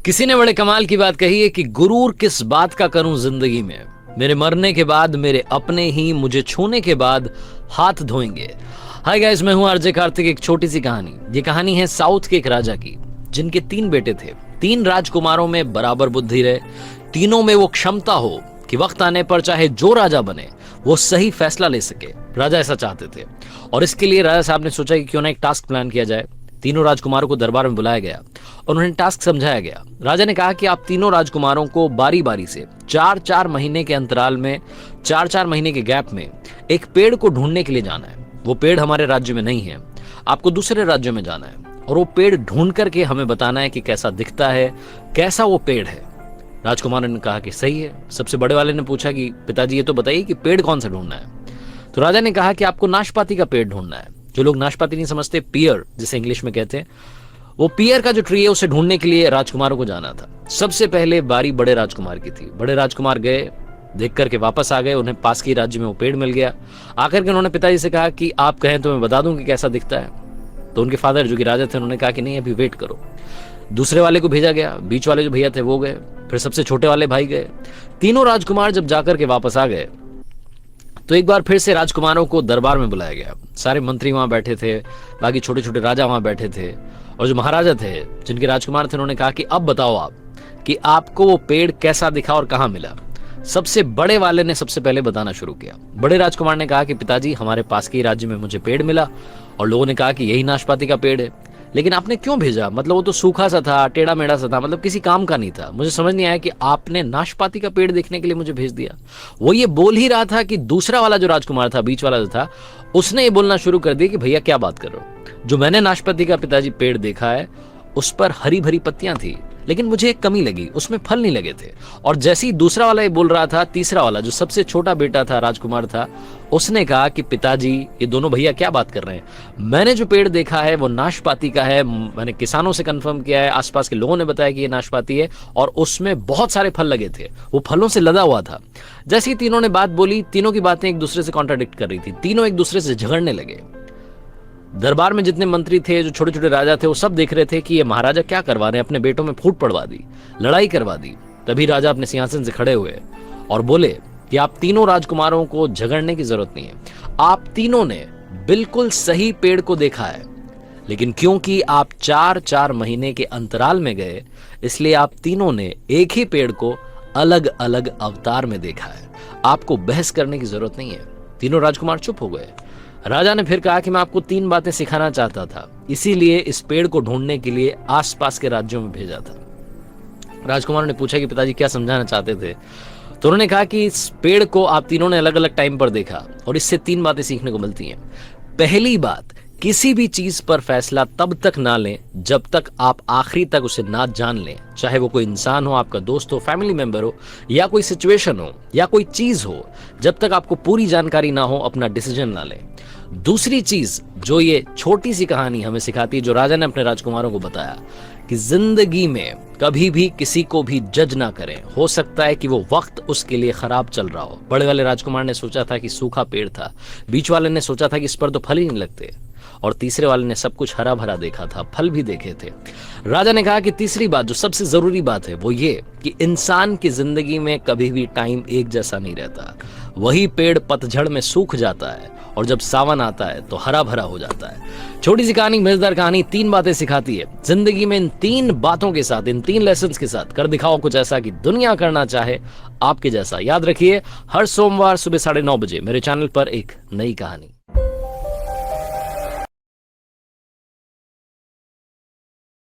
किसी ने बड़े कमाल की बात कही है कि गुरूर किस बात का करूं जिंदगी में, मेरे मरने के बाद मेरे अपने ही मुझे छूने के बाद हाथ धोएंगे। हाय गाइस, मैं हूं आरजे कार्तिक। एक छोटी सी कहानी। ये कहानी है साउथ के एक राजा की, जिनके 3 बेटे थे। 3 राजकुमारों में बराबर बुद्धि रहे। तीनों में वो क्षमता हो कि वक्त आने पर चाहे जो राजा बने वो सही फैसला ले सके। राजा ऐसा चाहते थे और इसके लिए राजा साहब ने सोचा कि क्यों ना एक टास्क प्लान किया जाए। तीनों राजकुमारों को दरबार में बुलाया गया और उन्हें टास्क समझाया गया। राजा ने कहा कि आप तीनों राजकुमारों को बारी बारी से 4-4 महीने के अंतराल में, 4-4 महीने के गैप में एक पेड़ को ढूंढने के लिए जाना है। वो पेड़ हमारे राज्य में नहीं है, आपको दूसरे राज्यों में जाना है और वो पेड़ ढूंढ करके हमें बताना है कि कैसा दिखता है, कैसा वो पेड़ है। राजकुमारों ने कहा कि सही है। सबसे बड़े वाले ने पूछा कि पिताजी ये तो बताइए कि पेड़ कौन सा ढूंढना है। तो राजा ने कहा कि आपको नाशपाती का पेड़ ढूंढना है। जो लोग नाशपाती नहीं समझते, पियर जिसे इंग्लिश में कहते हैं, वो पियर का जो ट्री है उसे ढूंढने के लिए राजकुमारों को जाना था। सबसे पहले बारी बड़े राजकुमार की थी। बड़े राजकुमार गए, देख करके वापस आ गए। उन्हें पास की राज्य में वो पेड़ मिल गया। आकर के उन्होंने पिताजी से कहा कि आप कहें तो मैं बता दूं कि कैसा दिखता है। तो उनके फादर जो कि राजा थे, उन्होंने कहा कि नहीं, अभी वेट करो। दूसरे वाले को भेजा गया, बीच वाले जो भैया थे वो गए, फिर सबसे छोटे वाले भाई गए। तीनों राजकुमार जब जाकर के वापस आ गए तो एक बार फिर से राजकुमारों को दरबार में बुलाया गया। सारे मंत्री वहां बैठे थे, बाकी छोटे छोटे राजा वहां बैठे थे और जो महाराजा थे, जिनके राजकुमार थे, उन्होंने कहा कि अब बताओ आप कि आपको वो पेड़ कैसा दिखा और कहां मिला। सबसे बड़े वाले ने सबसे पहले बताना शुरू किया। बड़े राजकुमार ने कहा कि पिताजी, हमारे पास के राज्य में मुझे पेड़ मिला और लोगों ने कहा कि यही नाशपाती का पेड़ है, लेकिन आपने क्यों भेजा? मतलब वो तो सूखा सा था, टेढ़ा मेढ़ा सा था, मतलब किसी काम का नहीं था। मुझे समझ नहीं आया कि आपने नाशपाती का पेड़ देखने के लिए मुझे भेज दिया। वो ये बोल ही रहा था कि दूसरा वाला जो राजकुमार था, बीच वाला जो था, उसने ये बोलना शुरू कर दिया कि भैया क्या बात कर रहे हो? जो मैंने नाशपाती का पिताजी पेड़ देखा है उस पर हरी भरी पत्तियां थी, लेकिन मुझे एक कमी लगी, उसमें फल नहीं लगे थे। और जैसे ही दूसरा वाला ये बोल रहा था, तीसरा वाला जो सबसे छोटा बेटा था, राजकुमार था, उसने कहा कि पिताजी, ये दोनों भैया क्या बात कर रहे हैं? मैंने जो पेड़ देखा है वो नाशपाती का है। मैंने किसानों से कंफर्म किया है, आसपास के लोगों ने बताया कि ये नाशपाती है और उसमें बहुत सारे फल लगे थे, वो फलों से लदा हुआ था। जैसे ही तीनों ने बात बोली, तीनों की बातें एक दूसरे से कॉन्ट्राडिक्ट कर रही थी। तीनों एक दूसरे से झगड़ने लगे। दरबार में जितने मंत्री थे, जो छोटे छोटे राजा थे, वो सब देख रहे थे कि ये महाराजा क्या करवा रहे हैं, अपने बेटों में फूट पड़वा दी, लड़ाई करवा दी। तभी राजा अपने सिंहासन से खड़े हुए और बोले कि आप तीनों राजकुमारों को झगड़ने की जरूरत नहीं है। आप तीनों ने बिल्कुल सही पेड़ को देखा है, लेकिन क्योंकि आप 4-4 महीने के अंतराल में गए, इसलिए आप तीनों ने एक ही पेड़ को अलग अलग अवतार में देखा है। आपको बहस करने की जरूरत नहीं है। तीनों राजकुमार चुप हो गए। राजा ने फिर कहा कि मैं आपको 3 बातें सिखाना चाहता था, इसीलिए इस पेड़ को ढूंढने के लिए आसपास के राज्यों में भेजा था। राजकुमारों ने पूछा कि पिताजी क्या समझाना चाहते थे? तो उन्होंने कहा कि इस पेड़ को आप तीनों ने अलग अलग टाइम पर देखा और इससे 3 बातें सीखने को मिलती हैं। पहली बात, किसी भी चीज पर फैसला तब तक ना लें जब तक आप आखिरी तक उसे ना जान लें। चाहे वो कोई इंसान हो, आपका दोस्त हो, फैमिली मेंबर हो, या कोई सिचुएशन हो, या कोई चीज हो, जब तक आपको पूरी जानकारी ना हो अपना डिसीजन ना लें। दूसरी चीज जो ये छोटी सी कहानी हमें सिखाती है, जो राजा ने अपने राजकुमारों को बताया, कि जिंदगी में कभी भी किसी को भी जज ना करें। हो सकता है कि वो वक्त उसके लिए खराब चल रहा हो। बड़े वाले राजकुमार ने सोचा था कि सूखा पेड़ था, बीच वाले ने सोचा था कि इस पर तो फल ही नहीं लगते, और तीसरे वाले ने सब कुछ हरा भरा देखा था, फल भी देखे थे। राजा ने कहा कि तीसरी बात, जो सबसे जरूरी बात है, वो ये कि इंसान की जिंदगी में कभी भी टाइम एक जैसा नहीं रहता। वही पेड़ पतझड़ में सूख जाता है और जब सावन आता है तो हरा भरा हो जाता है। छोटी सी कहानी, मजेदार कहानी, 3 बातें सिखाती है। जिंदगी में इन 3 बातों के साथ, इन 3 लेसन्स के साथ कर दिखाओ कुछ ऐसा कि दुनिया करना चाहे आपके जैसा। याद रखिए, हर सोमवार सुबह 9:30 बजे मेरे चैनल पर एक नई कहानी।